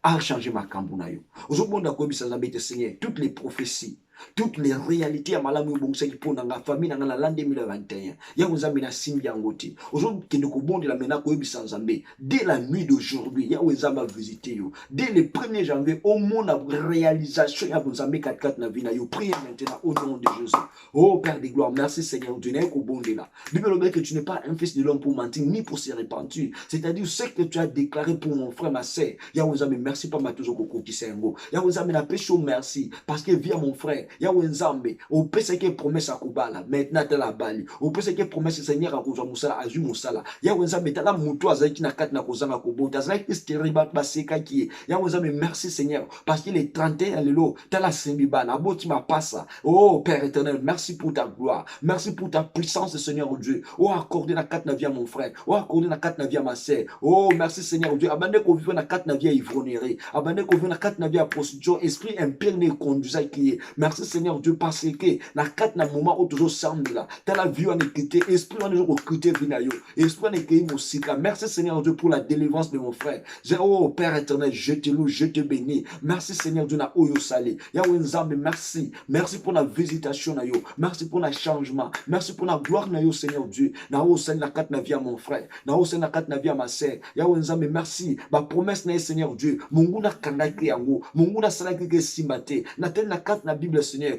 A changé ma cambunayo. Aujourd'hui, Seigneur, toutes les prophéties, toutes les réalités à malamu bongsa qui pour la famille dans l'an 2021. Ya vous amena simbi angoti. Aujourd'hui, qui nous de la mena ko sans Zambé. Dès la nuit d'aujourd'hui, ya vous amba visiter yo. Dès le 1er janvier, au monde la réalisation ya vous Zambé 4 na vina yo. Priez maintenant au nom de Jésus. Oh Père de gloire, merci Seigneur Dieu. N'est qu'au bon de là. Bible dit que tu n'es pas un fils de l'homme pour mentir ni pour se repentir. C'est-à-dire ce que tu as déclaré pour mon frère, ma sœur. Ya vous amena merci pas ma toujours koko qui s'engo. Ya vous amena pécho merci parce que via mon frère. Ya wenzambe au pese que promesse à kubala maintenant ta la bali au pese que promesse Seigneur à kuza musala azu musala ya wenzambe ta la muto azaki na kat na kozanga kobota azaki stériba baseka ki ya wenzambe merci Seigneur parce qu'il est 31 lelo ta la sembiba na boti ma passa. Oh Père éternel, merci pour ta gloire, merci pour ta puissance Seigneur Dieu. Oh accorder na kat na vie à mon frère, oh accorder na kat na vie à ma sœur. Oh merci Seigneur Dieu, abandonne ko vivre na kat na vie à ivrognerie, abandonne ko vivre na kat na vie à prostitution, esprit impur ne conduisa qui. Merci Seigneur Dieu, parce que na quatre na moment où toujours semble là, t'as la vie on est quitté, esprit on est toujours quitté vinayo, esprit on est quitté moussika. Merci Seigneur Dieu pour la délivrance de mon frère. Oh Père éternel, je te loue, je te bénis. Merci Seigneur Dieu na oyo salé. Yahweh Nzambe, merci. Merci pour la visitation na yo. Merci pour le changement. Merci pour la gloire na yo Seigneur Dieu. Na o salé na quatre na vie à mon frère. Na o salé na quatre na vie à ma sœur. Yahweh Nzambe, merci. Ma promesse na Seigneur Dieu. Mungu na kangaki yango. Mungu na salaki ke simbate. Na tel na quatre na Bible Seigneur.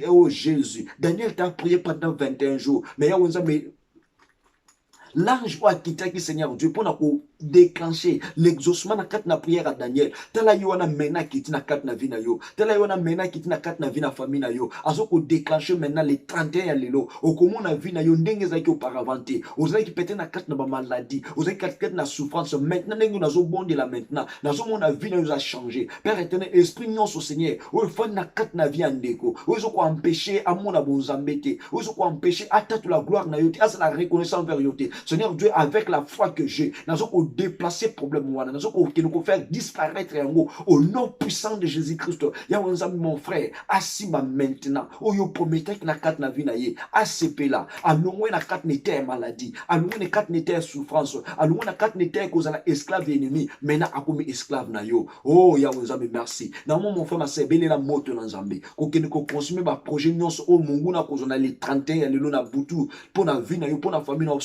Oh Jésus, Daniel t'a prié pendant 21 jours. Mais l'ange a quitté Seigneur Dieu pour déclencher l'exaucement na na prière à Daniel. Tala yona mena kiti na kat na vina yo. Tala yona mena kiti na kat na vina famille na yo. Azoko déclencher maintenant les 31 lelo. Okomo na vina yo ndenge zaki auparavant. Ozaki qui pété na kat na ba maladie. Ozaki kat na souffrance. Maintenant ndenge nazo bonde là maintenant. Nazo mon vina yo a changé. Père éternel, esprit non au Seigneur. O fa na kat na vie andeko. Ozoko empêcher à mon abonzambete. Ozoko empêcher à toute la gloire na yo. À la reconnaissance vers yo. Seigneur Dieu, avec la foi que j'ai, nous allons déplacer le problème, nous allons faire disparaître au nom puissant de Jésus-Christ. Mon frère, assis maintenant, vous promettez que la carte na vie na ye, ACP là, allons la carte n'était maladie, allons la carte n'était souffrance, allons la carte n'était cause à esclave ennemi, maintenant à comme esclave na yo. Oh, Yahweh, merci. Dans mon frère, ma sœur, belé la moto dans Zambé, qu'on consomme ma projet, nous au Mungu na cause on a les 31, les lona boutou, pour la vie na yo, pour la famille na yo.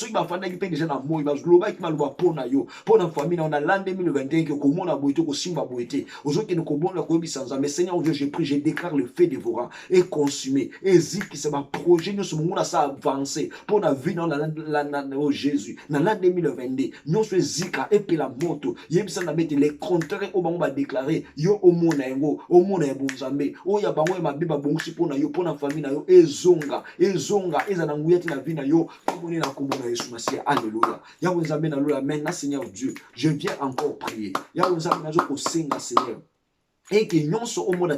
Déjà na moi il va global qui m'a pour na yo pour la famille on a l'an 2021 que comment on a boité ko simba boité aux autres qui ne comprennent la kobi sans mais Seigneur Dieu je prie je déclare le feu dévorant et consumé et zik qui ça va projet nous ce monde ça avancer pour la vie dans la oh Jésus dans l'an 2022 nous ce zika et puis la moto yebisa na mettre les contraires au bango va déclarer yo au monde yango au monde ya bonzambe o ya bango ma biba bongi pour na yo pour na famille na yo ezonga eza na nguyati na vie na yo comme na komona Yesu Masia alléluia ya bonzambe na lola maintenant Seigneur Dieu je viens encore prier ya bonzambe na zo ko senga Seigneur et que nous sommes au monde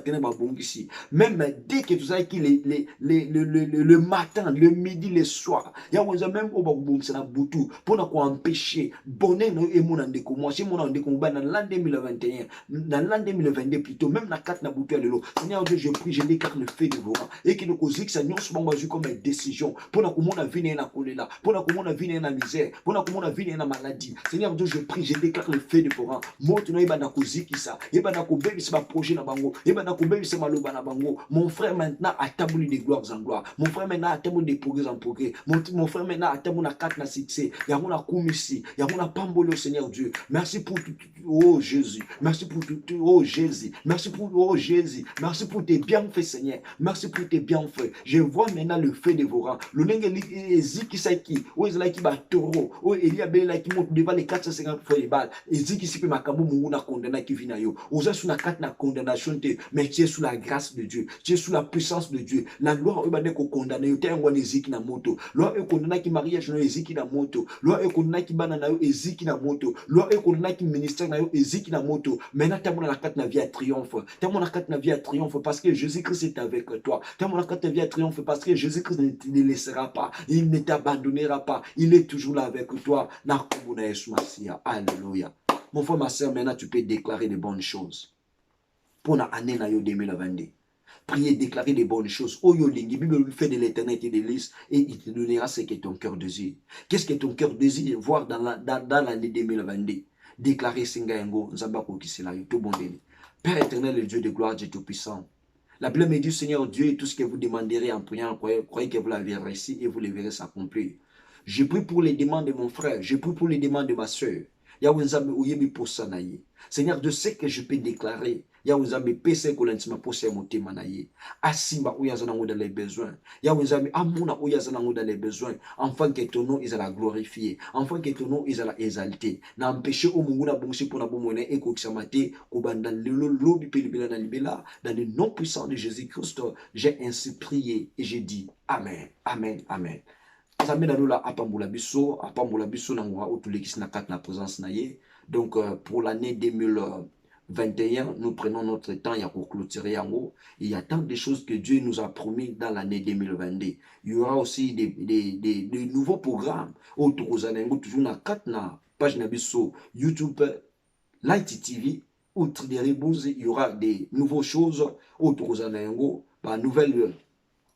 ici. Même dès que tu sais qu'il le matin, le midi, le soir, il y a même au Bagboum, c'est la boutou, pour nous empêcher, bonnet nous et mon andeko, moi, c'est mon andeko, dans l'an 2021, dans l'an 2022 plutôt, même la carte n'a boutou à l'eau. Seigneur Dieu, je prie, je déclare le fait de vos rangs, et que nous causons que ça nous sommes comme une décision, pour nous comment on a vu dans la colère, pour nous comment on a vu dans la misère, pour nous comment on a vu dans la maladie. Seigneur Dieu, je prie, je déclare le fait de vos rangs. Moi, tu n'as pas d'akouzi qui ça, et pas d'akouzi, projet na bango et ben nakobebisa maloba na bango mon frère maintenant atabuli de gloire en gloire mon frère maintenant atabuli de progrès en progrès mon frère maintenant atabuli na carte na succès ya mona kumisi ya mona pambolo Seigneur Dieu merci pour tout oh Jésus merci pour tout oh Jésus merci pour oh Jésus merci pour tes bienfaits Seigneur merci pour tes bienfaits je vois maintenant le feu de vos rangs le nenge eziki saiki o ezalaki ba toro o Elia bela ki monte devant les 450 fois les balles eziki sipe makambo mungu na condamna ki vina yo oza sous la carte na condamnation, mais tu es sous la grâce de Dieu, tu es sous la puissance de Dieu. La loi est condamnée, tu es un eziki na moto. Loi est condamnée qui mariage na eziki na moto. Loi est condamnée qui banana eziki na moto. Loi est condamnée qui ministère na eziki na moto. Maintenant tu as la carte na vie à triomphe. Tu as la carte na vie à triomphe parce que Jésus-Christ est avec toi. Tu as la carte na vie à triomphe parce que Jésus-Christ ne te laissera pas. Il ne t'abandonnera pas. Il est toujours là avec toi. Alléluia. Mon frère, ma soeur, maintenant tu peux déclarer de bonnes choses. Pour l'année 2022. Priez, déclarer des bonnes choses. Oh yo lingi, Bible fait de l'éternité des listes et il te donnera ce que ton cœur désire. Qu'est-ce que ton cœur désire voir dans l'année 2022? Déclarer Singayengo, Nzambako Kiselayo, tout bon délire. Père éternel, le Dieu de gloire, Dieu tout-puissant. La Bible me dit, Seigneur Dieu, tout ce que vous demanderez en priant, croyez que vous l'avez réussi et vous le verrez s'accomplir. Je prie pour les demandes de mon frère, je prie pour les demandes de ma soeur. Seigneur, de ce que je peux déclarer, ya uzambe pese kolantima pose motema na ye asimba uyazana ngoda les besoins ya uzambe amuna uyazana ngoda les besoins afin que ton nom is la glorifier afin que ton nom is la exalter na empêcher au mungu na bongsi pour na bomone et koksamate ko banda lelo lobi pelibela na libela dans le nom puissant de Jésus-Christ j'ai ainsi prié et j'ai dit amen amen amen. Nzambe na lola apambola biso na ngwa otulekisi na kati na présence na ye. Donc pour l'année 2021, nous prenons notre temps, il y a pour clôturer en haut. Il y a tant de choses que Dieu nous a promis dans l'année 2022. Il y aura aussi des nouveaux programmes. Toujours na page Nabiso, YouTube, Light TV, outre des reboots, il y aura des nouvelles choses autour de nouvelle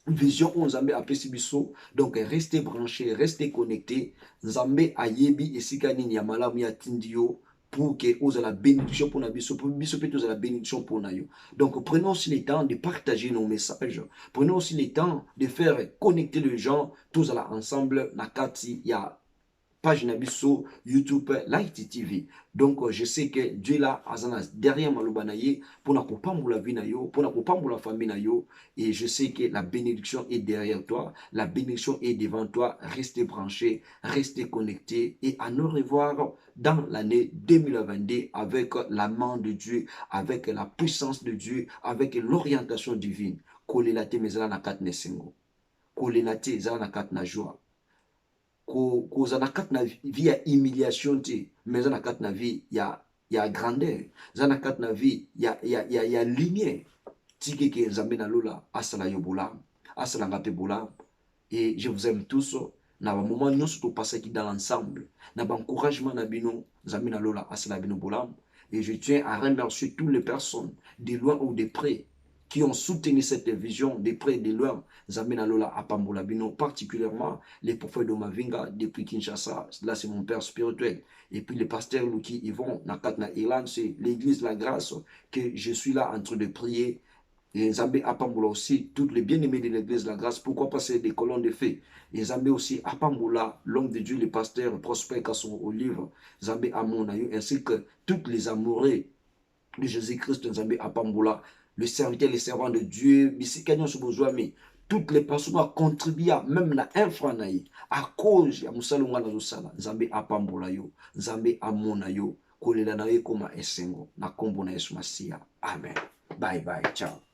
vision on Nzambe apesi biso. Donc restez branchés, restez connectés. Nzambe ayebi esika nini ya malamu ya tindio pour que vous ayez la bénédiction pour biso, pour biso peut la bénédiction pour nous. Donc prenons aussi le temps de partager nos messages. Prenons aussi le temps de faire connecter les gens tous ensemble na kati ya page Nabiso, YouTube, Light TV. Donc, je sais que Dieu là, derrière Malobanaye, pour la vie pour la famille et je sais que la bénédiction est derrière toi, la bénédiction est devant toi. Restez branchés, restez connectés et à nous revoir dans l'année 2022 avec la main de Dieu, avec la puissance de Dieu, avec l'orientation divine. Kolelate mezala na kat nesengo. Kolelate zala na kat na joie. Koza na kat na vie ya humiliation te, mais za na kat na vie ya grandeur, za na kat na vie ya lumière. Tike ke Nzambe na lola asala yo bolam, asala ngape bolam. Et je vous aime tous. Na ba moment nous surtout passer qui dans l'ensemble, na ba encouragement na bino Nzambe na lola asala bino bolam. Et je tiens à remercier toutes les personnes de loin ou de près qui ont soutenu cette vision de près et de loin. Nzambe na lola apambola bino, particulièrement les prophètes de Mavinga depuis Kinshasa. Là, c'est mon père spirituel. Et puis les pasteurs Luki Yvon, Nakatna Ilan, c'est l'église La Grâce que je suis là en train de prier Et Nzambe apambola aussi toutes les bien-aimés de l'église de la grâce. Pourquoi pas c'est des colonnes de feu. Et Nzambe aussi apambola l'homme de Dieu, le pasteur Prosper Kasson Olive. Nzambe Amonayo, ainsi que toutes les amoureux de Jésus-Christ. Nzambe apambola le serviteur, les servants de Dieu. Toutes les personnes ont contribué, même na infranaï, à cause de Moussalunga Nazosala. Nzambe apambola yo. Nzambe Amonayo. Kolela na ye koma esengo. Na kombo na Yesu Masia. Amen. Bye bye. Ciao.